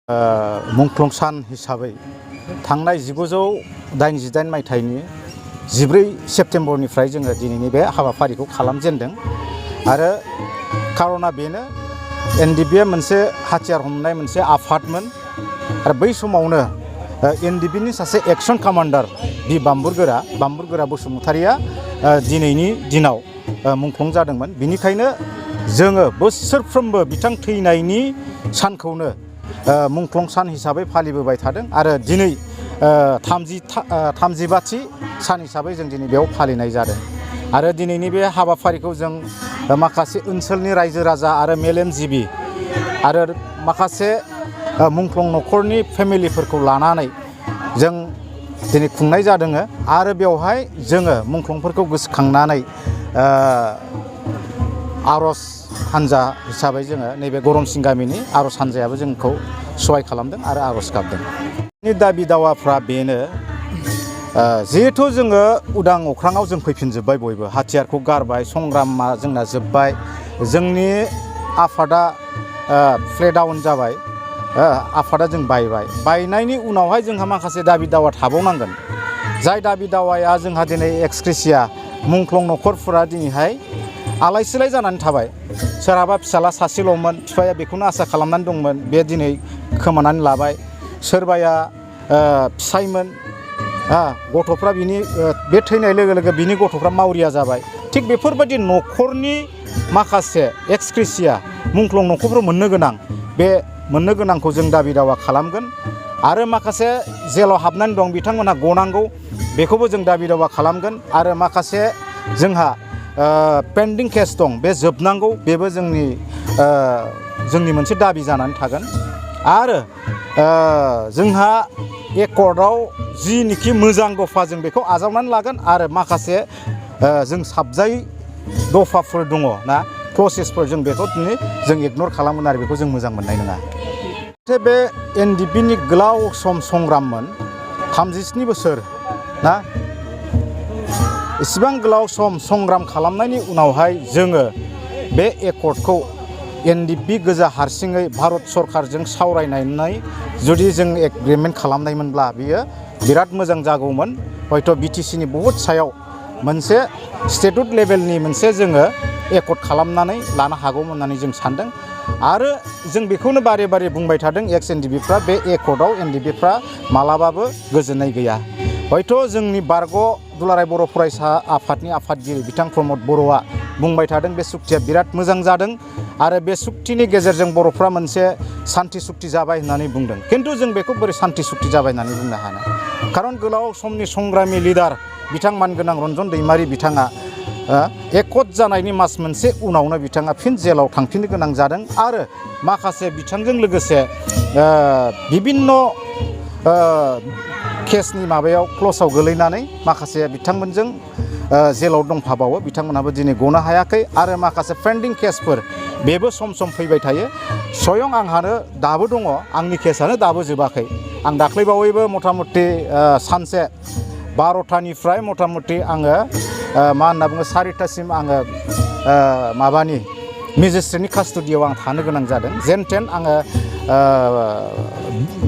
मुंख्लं सान हिसाबै थांनाय 1988 मायथाइनि 14 सेप्तेम्बरनिफ्राय जोङो दिनैनि बे हाबाफारिखौ खालामजेनदों आरो खार'ना बेनो एनडिबिआ मोनसे हाथियार हमनाय मोनसे आफादमोन आरो बै समावनो एनडिबिनि सासे एक्सन कामान्डार बि बाम्बुरगोरा बसुमतारिया दिनैनि दिनाव मुंख्लं जादोंमोन। बिनिखायनो जोङो बोसोरफ्रोमबो बिथां थैनायनि सानखौनो मुंख्लं सान हिसाबै फालिबोबाय थादों आरो दिनै 35थि सान हिसाबै जों दिनै बेयाव फालिनाय जादों आरो दिनैनि बे हाबाफारिखौ जों माखासे ओनसोलनि रायजो राजा आरो मेलेमजिबि आरो माखासे मुंख्लं न'खरनि फेमिलिफोरखौ लानानै जों दिनै खुंनाय जादों आरो बेवहाय जोङो मुंख्लंफोरखौ गोसोखांनानै आर'ज हानजा हिसाबै जोङो नैबे गरमसिं गामिनि आर'ज हानजायाबो जोंखौ सहाय खालामदों आरो आर'ज गाबदों। दाबि दावाफ्रा बेनो जिहेथु जोङो उदां अख्राङाव जों फैफिनजोब्बाय बयबो हाथियारखौ गारबाय संग्रामा जोंना जोब्बाय जोंनि आफादा प्ले डाउन जाबाय आफादा जों बायनायनि उनावहाय जोंहा माखासे दाबि दावा थाबावनांगोन जाय दाबि दावाया जोंहा दिनै एक्सक्रेसिया मुंख्लं न'खरफोरा दिनैहाय आलाय सिलाय जानानै थाबाय सोरहाबा फिसाला सासेल'मोन बिफाया बेखौनो आसा खालामनानै दंमोन बे दिनै खोमानानै लाबाय सोरबाया फिसायमोन गथ'फ्रा बिनि बे थैनाय लोगो लोगो बिनि गथ'फ्रा मावरिया जाबाय थिग बेफोरबायदि न'खरनि माखासे एक्सक्रेसिया मुंख्लं न'खरफोर मोननो गोनां बे मोननो गोनांखौ जों दाबि दावा खालामगोन आरो माखासे जेलाव हाबनानै दं बिथांमोनहा गनांगौ बेखौबो जों दाबि दावा खालामगोन आरो माखासे जोंहा पेन्डिं केस दं बे जोबनांगौ बेबो जोंनि मोनसे दाबि जानानै थागोन आरो जोंहा एकर्डआव जिनिखि मोजां दफा जों बेखौ आजावनानै लागोन आरो माखासे जों साबजायै दफाफोर दङ ना प्रसेसफोर जों बेखौ दिनै जों इगनर खालामगोन आरो बेखौ जों मोजां मोननाय नङा। बे एनडिबिनि गोलाव सम संग्राममोन 37 बोसोर ना इसिबां गोलाव सम संग्राम खालामनायनि उनावहाय जोङो बे एकर्डखौ एनडिबि गोजा हारसिङै भारत सरकारजों सावरायनानै जुदि जों एग्रिमेन्ट खालामनायमोनब्ला बियो बिराद मोजां जागौमोन हयथ' बिटिसिनि बहुद सायाव मोनसे स्टेटुट लेभेलनि मोनसे जोङो एकर्ड खालामनानै लानो हागौमोन होननानै जों सानदों आरो जों बेखौनो बारे बारे बुंबाय थादों एक्स एनडिबिफ्रा बे एकर्डआव एनडिबिफ्रा मालाबाबो गोजोननाय गैया हयथ' जोंनि बारग' दुलाराय बर' फरायसा आफादनि आफादगिरि बिथां प्रमद बर'आ बुंबाय थादों बे सुक्तिया बिराद मोजां जादों आरो बे सुक्तिनि गेजेरजों बर'फ्रा मोनसे सान्थि सुक्ति जाबाय होननानै बुंदों खिन्थु जों बेखौ बोरै सान्थि सुक्ति जाबाय होननानै बुंनो हानो खारन गोलाव समनि संग्रामि लिडार बिथां मानगोनां रन्जन दैमारि बिथाङा एकट जानायनि मास मोनसे उनावनो बिथाङा फिन जेलाव थांफिननो गोनां जादों आरो माखासे बिथांजों लोगोसे बिभिन्न केसनि माबायाव क्लसाव गोलैनानै माखासे बिथांमोनजों जेलाव दंफाबावो बिथांमोनहाबो दिनै गनो हायाखै आरो माखासे पेन्डिं केसफोर बेबो सम सम फैबाय थायो स्वयं आंहानो दाबो दङ आंनि केसानो दाबो जोबाखै आं दाख्लैबावैबो मथा मथि सानसे 12टानिफ्राय मथा मथि आङो मा होनना बुङो 4टासिम आङो माबानि मेजिस्ट्रेटनि कास्टडियाव आं थानो गोनां जादों जेन थेन आङो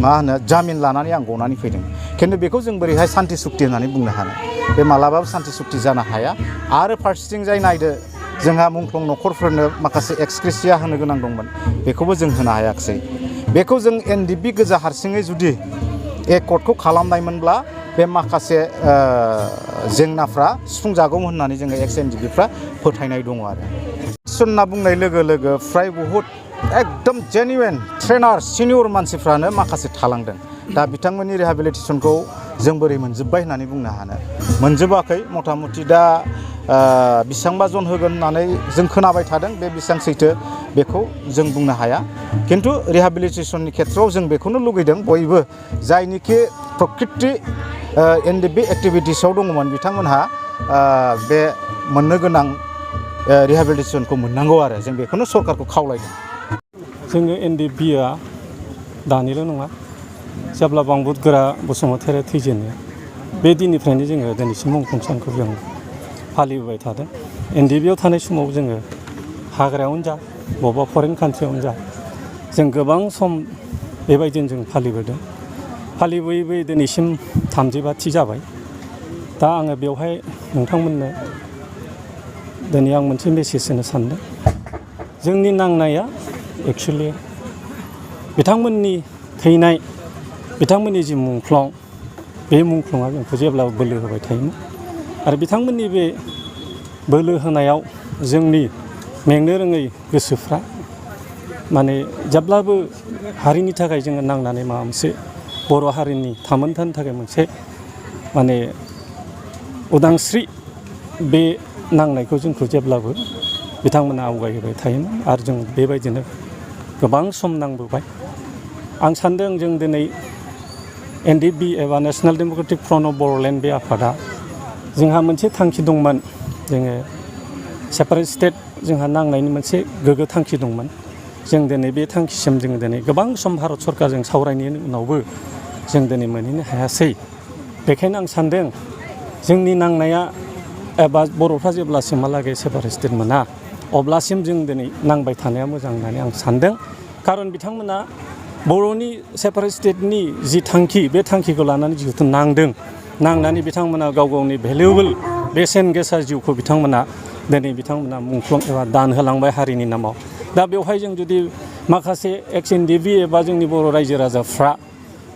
मा होनो जामिन लानानै आं गनानै फैदों खिन्थु बेखौ जों बोरैहाय सान्थि सुक्ति होननानै बुंनो हानो बे मालाबाबो सान्थि सुक्ति जानो हाया आरो फारसेथिं जाय नायदो जोंहा मुंख्लं न'खरफोरनो माखासे एक्सक्रेसिया होनो गोनां दंमोन बेखौबो जों होनो हायाखिसै बेखौ जों एनडिबि गोजा हारसिङै जुदि एकर्डखौ खालामनायमोनब्ला बे माखासे जेंनाफ्रा सुफुंजागौमोन होननानै जोङो एक्स एनडिबिफ्रा फोथायनाय दङ आरो होनना बुंनाय लोगो लोगो फ्राय बहुद एकदम जेनुइन ट्रेनार सिनियर मानसिफ्रानो माखासे थालांदों दा बिथांमोननि रिहेबिलिटेसनखौ जों बोरै मोनजोब्बाय होननानै बुंनो हानो मोनजोबाखै मथा मथि दा बेसेबांबा जन होगोन होननानै जों खोनाबाय थादों बे बेसेबां सैथो बेखौ जों बुंनो हाया खिन्थु रिहेबिलिटेसननि खेथ्रआव जों बेखौनो लुगैदों बयबो जायनिखि प्रकृति एनडिबि एक्टिभिटिसआव दङमोन बिथांमोनहा बे मोननो गोनां रिहेबिलिटेसनखौ मोननांगौ आरो जों बेखौनो सरकारखौ खावलायदों जोङो एनडिबिआ दानिल' नङा जेब्ला बाम्बुरगोरा बसुमतारिया थैजेनो बे दिननिफ्रायनो जोङो दिनैसिम मुंख्लं सानखौ जों फालिबोबाय थादों एनडिबिआव थानाय समाव जोङो हाग्रायावनो जा बबेबा फरेन कान्ट्रियावनो जा जों गोबां सम बेबायदिनो जों फालिबोदों फालिबोयै बोयै दिनैसिम 35थि जाबाय दा आङो बेवहाय नोंथांमोननो दिनै आं मोनसे मेसेज होनो सानदों जोंनि नांनाया एक्सुवेलि बिथांमोननि थैनाय बिथांमोननि जि मुंख्लं बे मुंख्लङा जोंखौ जेब्लाबो बोलो होबाय थायोमोन आरो बिथांमोननि बे बोलो होनायाव जोंनि मेंनो रोङै गोसोफ्रा माने जेब्लाबो हारिनि थाखाय जोङो नांनानै माबा मोनसे बर' हारिनि थामोन्थानि थाखाय मोनसे माने उदांस्रि बे नांनायखौ जोंखौ जेब्लाबो बिथांमोना आवगायहोबाय थायोमोन आरो जों बेबायदिनो गोबां सम नांबोबाय आं सान्दों जों दिनै NDP एबा National Democratic Front of Bodoland बे आफादा जोंहा मोनसे थांखि दंमोन जोङो सेपारेट स्टेट जोंहा नांनायनि मोनसे गोग्गो थांखि दंमोन जों दिनै बे थांखिसिम जोङो दिनै गोबां सम भारत सरकारजों सावरायनायनि उनावबो जों दिनै मोनहैनो हायासै बेखायनो आं सान्दों जोंनि नांनाया एबा बर'फ्रा जेब्लासिमहालागै सेपारेट स्टेट मोना अब्लासिम जों दिनै नांबाय थानाया मोजां होननानै आं सान्दों खारन बिथांमोना बर'नि सेपारेट स्टेटनि जि थांखि बे थांखिखौ लानानै जिहेथु नांनानै बिथांमोना गाव गावनि भेलुएबोल बेसेन गोसा जिउखौ बिथांमोना बिथांमोना मुंख्लं एबा दान होलांबाय हारिनि नामाव दा बेवहाय जों जुदि माखासे एक्स NDP एबा जोंनि बर' रायजो राजाफ्रा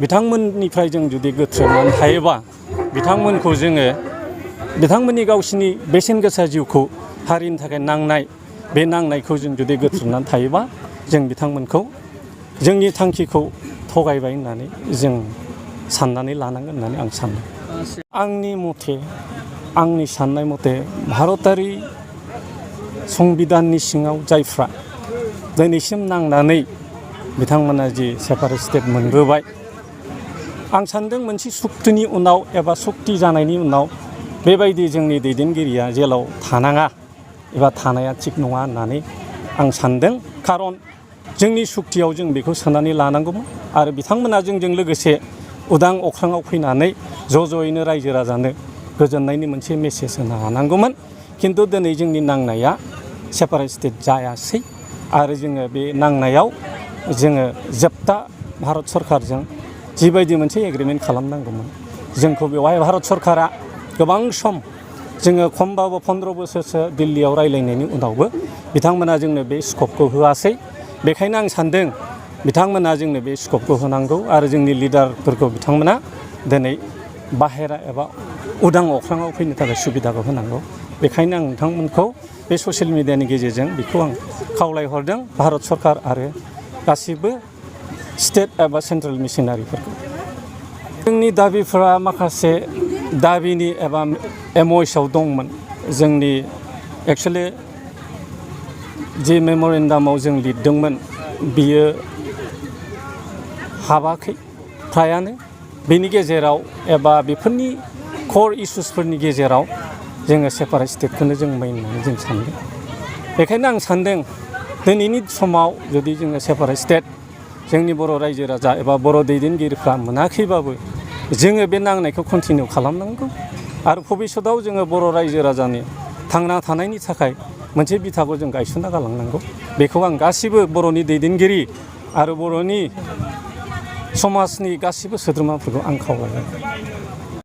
बिथांमोननिफ्राय जों जुदि गोथ्रोबनानै थायोबा बिथांमोनखौ जोङो बिथांमोननि गावसिनि बेसेन गोसा जिउखौ हारिनि थाखाय नांनाय बे नांनायखौ जों जुदि गोथ्रोबनानै थायोबा जों बिथांमोनखौ जोंनि थांखिखौ थगायबाय होननानै जों साननानै लानांगोन होननानै आं सानो आंनि मथे आंनि साननाय मथे भारतारि संबिधाननि सिङाव जायफ्रा दिनैसिम नांनानै बिथांमोना जि सेपारेट स्टेट मोनबोबाय आं सान्दों मोनसे सुक्तिनि उनाव एबा सुक्ति जानायनि उनाव बेबायदि जोंनि दैदेनगिरिया जेलाव थानाङा एबा थानाया थिग नङा होननानै आं सान्दों खारन जोंनि सुक्तियाव जों बेखौ सोनानै लानांगौमोन आरो बिथांमोना जोंजों लोगोसे उदां अख्राङाव फैनानै ज'यैनो रायजो राजानो गोजोननायनि मोनसे मेसेज होनो हानांगौमोन खिन्थु दिनै जोंनि नांनाया सेपारेट स्टेट जायासै आरो जोङो बे नांनायाव जोङो जोबथा भारत सरकारजों जिबायदि मोनसे एग्रिमेन्ट खालामनांगौमोन जोंखौ बेवहाय भारत सरकारा गोबां सम जोङो खमबाबो 15 बोसोरसो दिल्लीयाव रायलायनायनि उनावबो बिथांमोना जोंनो बे स्कपखौ होआसै बेखायनो आं सान्दों बिथांमोना जोंनो बे स्कपखौ होनांगौ आरो जोंनि लिडारफोरखौ बिथांमोना दिनै बाहेरा एबा उदां अख्राङाव फैनो थाखाय सुबिदाखौ होनांगौ बेखायनो आं नोंथांमोनखौ बे ससियेल मिडियानि गेजेरजों बेखौ आं खावलायहरदों भारत सरकार आरो गासिबो स्टेट एबा सेन्ट्रेल मिशनारिफोरखौ जोंनि दाबिफोरा माखासे दाबिनि एबा MOSआव दंमोन जोंनि एक्सुवेलि जि मेम'रेन्डामाव जों लिरदोंमोन बियो हाबाखै फ्रायानो बेनि गेजेराव एबा बेफोरनि कर इस्युसफोरनि गेजेराव जोङो सेपारेट स्टेटखौनो जों मेइन होननानै जों सानदों बेखायनो आं सान्दों दिनैनि समाव जुदि जोङो सेपारेट स्टेट जोंनि बर' रायजो राजा एबा बर' दैदेनगिरिफ्रा मोनाखैबाबो जोङो बे नांनायखौ कन्टिनिउ खालामनांगौ आरो भबिष्यताव जोङो बर' रायजो राजानि थांना थानायनि थाखाय मोनसे बिथाखौ जों गायसनना गालांनांगौ बेखौ आं गासिबो बर'नि दैदेनगिरि आरो बर'नि समाजनि गासिबो सोद्रोमाफोरखौ आं खावलायबाय